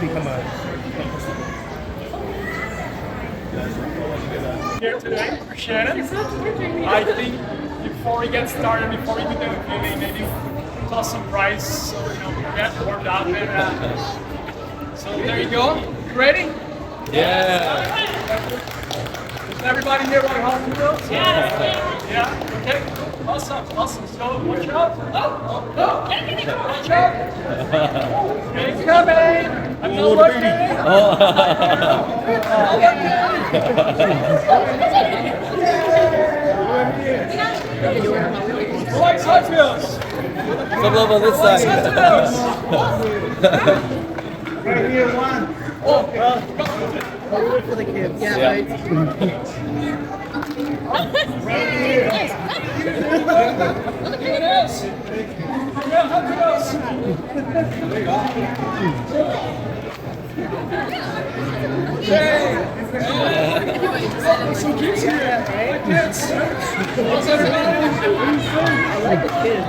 become a... Here today for Shannon. I think before we get started, before we do the unveiling, maybe toss some rice so we get warmed up. So there you go. You ready? Yeah. Is everybody here want Hanz Driven? Yeah. Okay. Awesome. So watch out. Watch out. It's coming. I'm not looking. Who likes Hot Wheels? Some love on this side. Right here, one. Oh, For the kids. Yeah. Right here. look at this. Yeah, Hot Wheels. Some kids here. Hi, kids. How's everybody? I like the kids.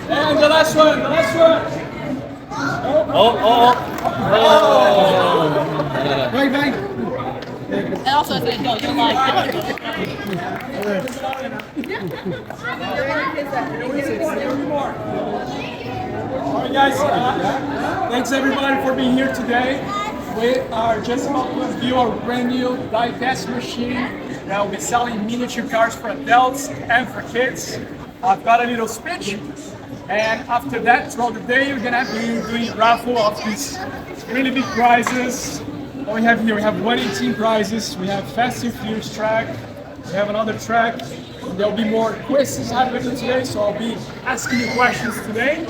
And the last one. Right, right. And also, I said, no, you're lying. Alright guys, thanks everybody for being here today. We are just about to review our brand new diecast machine that will be selling miniature cars for adults and for kids. I've got a little speech, and after that, throughout the day, we're gonna be doing raffle of these really big prizes. What we have here, we have 118 prizes, we have Fast and Furious track, we have another track. There'll be more quizzes happening today, so I'll be asking you questions today.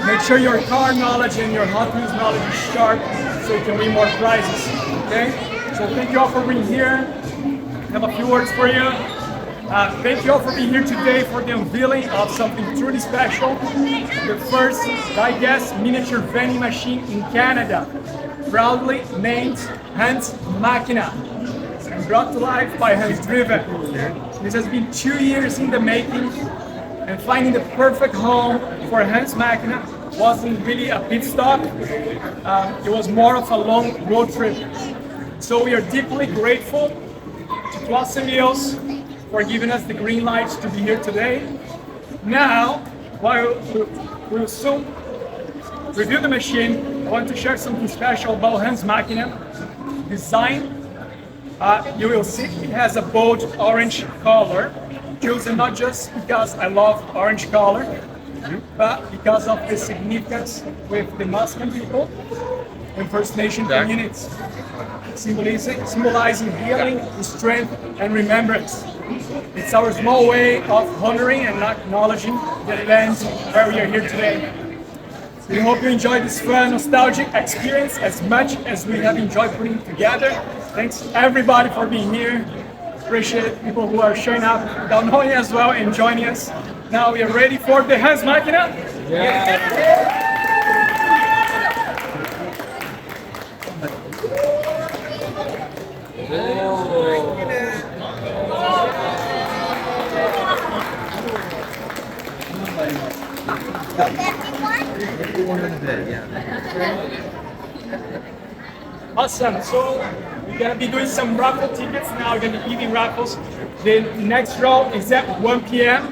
Make sure your car knowledge and your Hot Wheels knowledge is sharp so you can win more prizes, okay? So thank you all for being here. I have a few words for you. Thank you all for being here today for the unveiling of something truly special. The first diecast miniature vending machine in Canada, proudly named Hanz Machina, and brought to life by Hanz Driven. This has been 2 years in the making, and finding the perfect home for Hanz Machina wasn't really a pit stop. It was more of a long road trip. So we are deeply grateful to Tsawwassen Mills for giving us the green light to be here today. Now, while we'll soon review the machine, I want to share something special about Hanz Machina design. You will see it has a bold orange color, chosen not just because I love orange color, but because of the significance with the Muslim people and First Nation communities, symbolizing healing, strength, and remembrance. It's our small way of honoring and acknowledging the land where we are here today. We hope you enjoyed this fun, nostalgic experience as much as we have enjoyed putting it together. Thanks everybody for being here. Appreciate it. People who are showing up without knowing as well and joining us. Now we are ready for the Hanz Machina. Awesome. So we're gonna be doing some raffle tickets now. We're gonna be giving raffles. The next draw is at 1 p.m.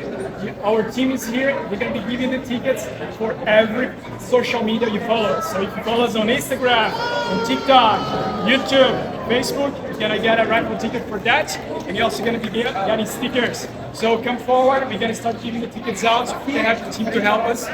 Our team is here. We're gonna be giving the tickets for every social media you follow. So if you follow us on Instagram, on TikTok, YouTube, Facebook, you're gonna get a raffle ticket for that. And you're also gonna be getting stickers. So come forward. We're gonna start giving the tickets out. We have the team to help us.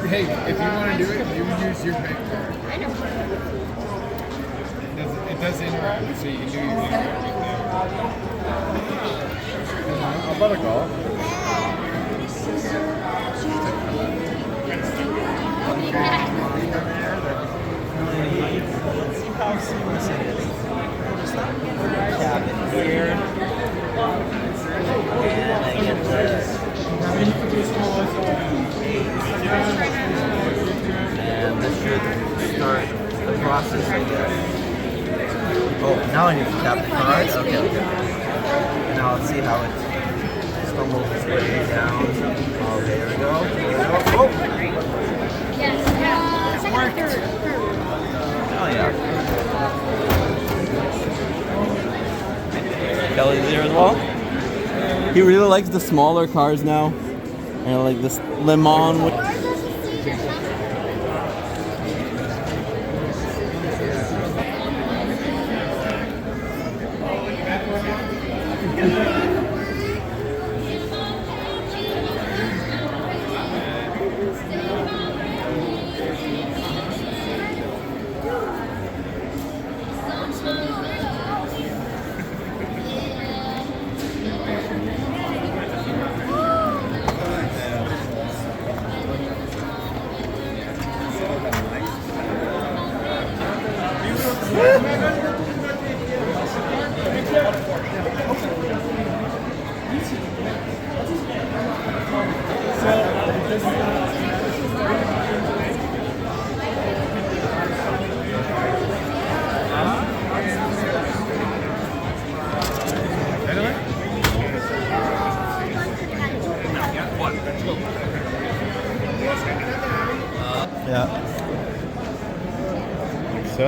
Hey, if you want to do it, you use your bank card. It does interact, so you can do your bank card. How about a golf? Yeah. Now I need to tap the card. Okay, okay. Now let's see how it stumbles its way down. Oh, there we go. There we go. Oh! Oh, yeah. Kelly's here as well. He really likes the smaller cars now. And like this Le Mans. Yeah. So,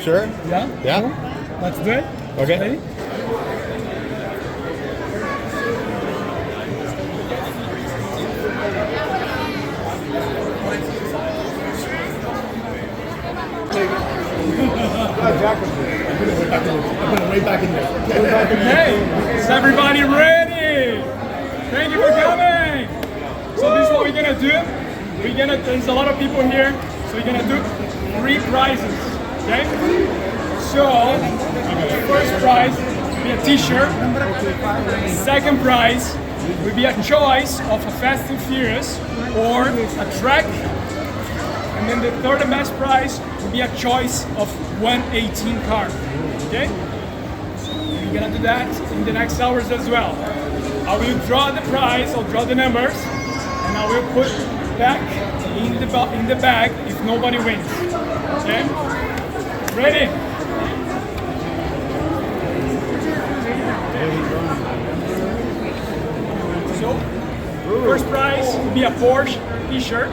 sure? Yeah? Yeah? Let's do it. Okay. Ready? Hey, is everybody ready? Thank you for coming. So this is what we're gonna do. There's a lot of people here, so we're gonna do 3 prizes. Okay? So first prize will be a t-shirt. Second prize will be a choice of a Fast and Furious or a track. And then the third and best prize will be a choice of 118 car. Okay? We're gonna do that in the next hours as well. I will draw the prize, I'll draw the numbers, and I will put back in the bag if nobody wins. Okay? Ready? So, first prize will be a Porsche t-shirt.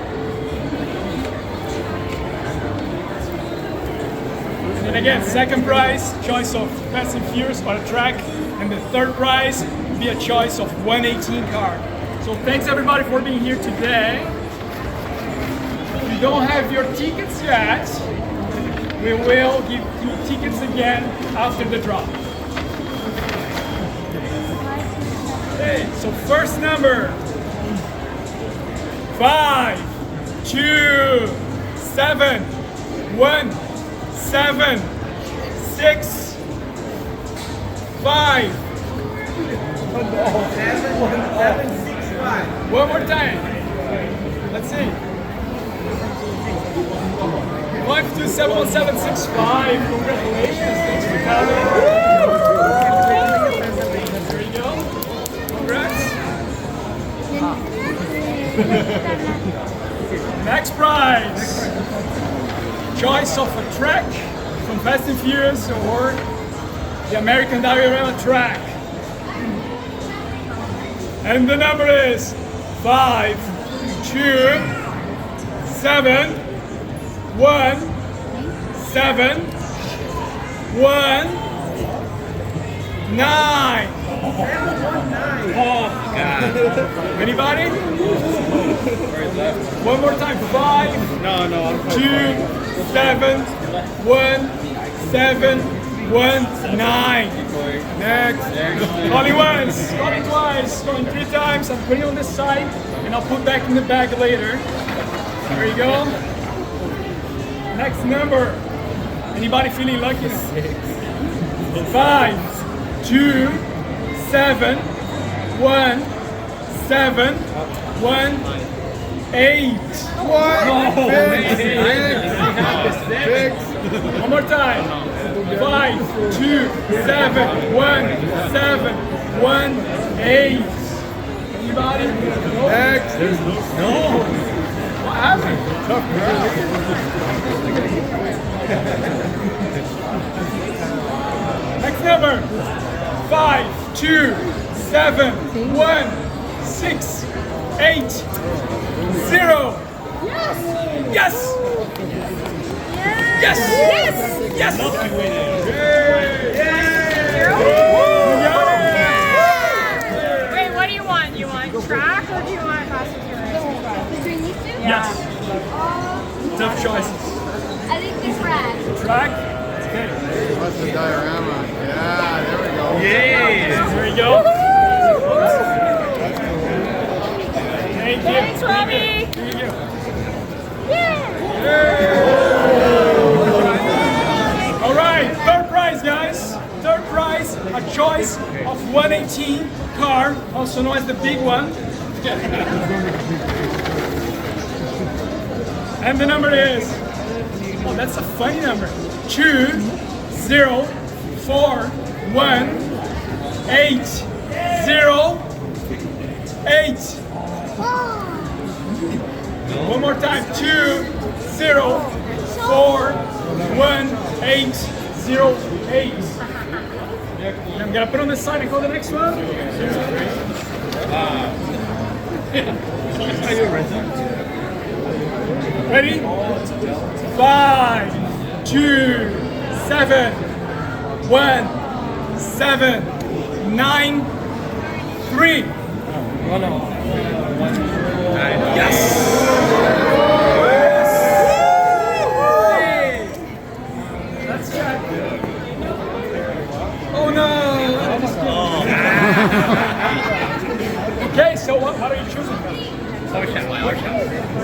And again, second prize, choice of Fast and Furious or a track. And the third prize will be a choice of 118 car. So thanks everybody for being here today. If you don't have your tickets yet, we will give you tickets again after the draw. Okay, so first number, 5, 2, 7, 1, 7, 6, 5. One more time. Let's see. 5271765. Congratulations. Thanks for coming. There you go. Congrats. Next prize. Choice of a track from Fast and Furious or the American Diorama track. And the number is 5, 2, 7, 1, 7, 1, 9. Oh, God. Anybody? One more time. 5, 2, 7, 1, 7, 1, 9. Next. Calling once, calling twice, calling 3 times. I'm putting on this side and I'll put back in the bag later. There you go. Next number. Anybody feeling lucky? 5, 2, 7, 1, 7, 1, 8. What? Oh, Six. one more time. 5, 2, 7, 1, 7, 1, 8. Anybody? Next. No. What happened? Next number. 5, 2, 7, 1, 6, 8, 0. Yes! Yes! Yes! Yes! Wait, what do you want? You want track or do you want passenger? Between these two? Yes. Tough choices. I think the track. Track? That's the diorama. Yeah, there we go. There you go. Thank you. Thanks, Robbie. Thank you. All right, third prize, guys. Third prize, a choice of 118 car, also known as the big one. And the number is, oh, that's a funny number. 2, 0, 4, 1, 8, 0, 8. One more time. 2, 0, 4, 1, 8, 0, 8. I'm gonna put on the side and call the next one. Ready? 5, 2, 7, 1, 7, 9, 3. Yes! Let's check. Oh no! Okay, so how are you choosing them?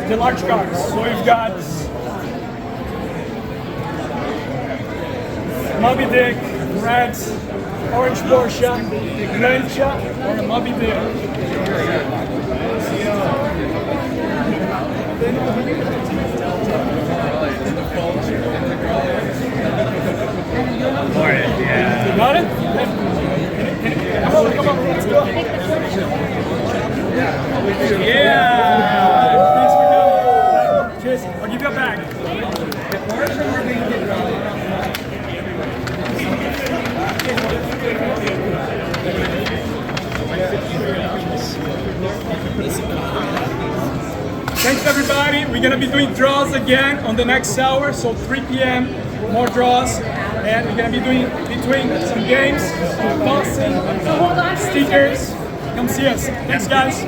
The large cars. So we've got Moby Dick, red, orange Porsche, Lancia, or a Moby Dick. You got it? Come on, let's go. Yeah! Thanks for coming. Cheers. I'll give you a bag. Thanks everybody. We're gonna be doing draws again on the next hour, so 3 p.m. more draws, and we're gonna be doing between some games, tossing, stickers. Come see us. Thanks guys.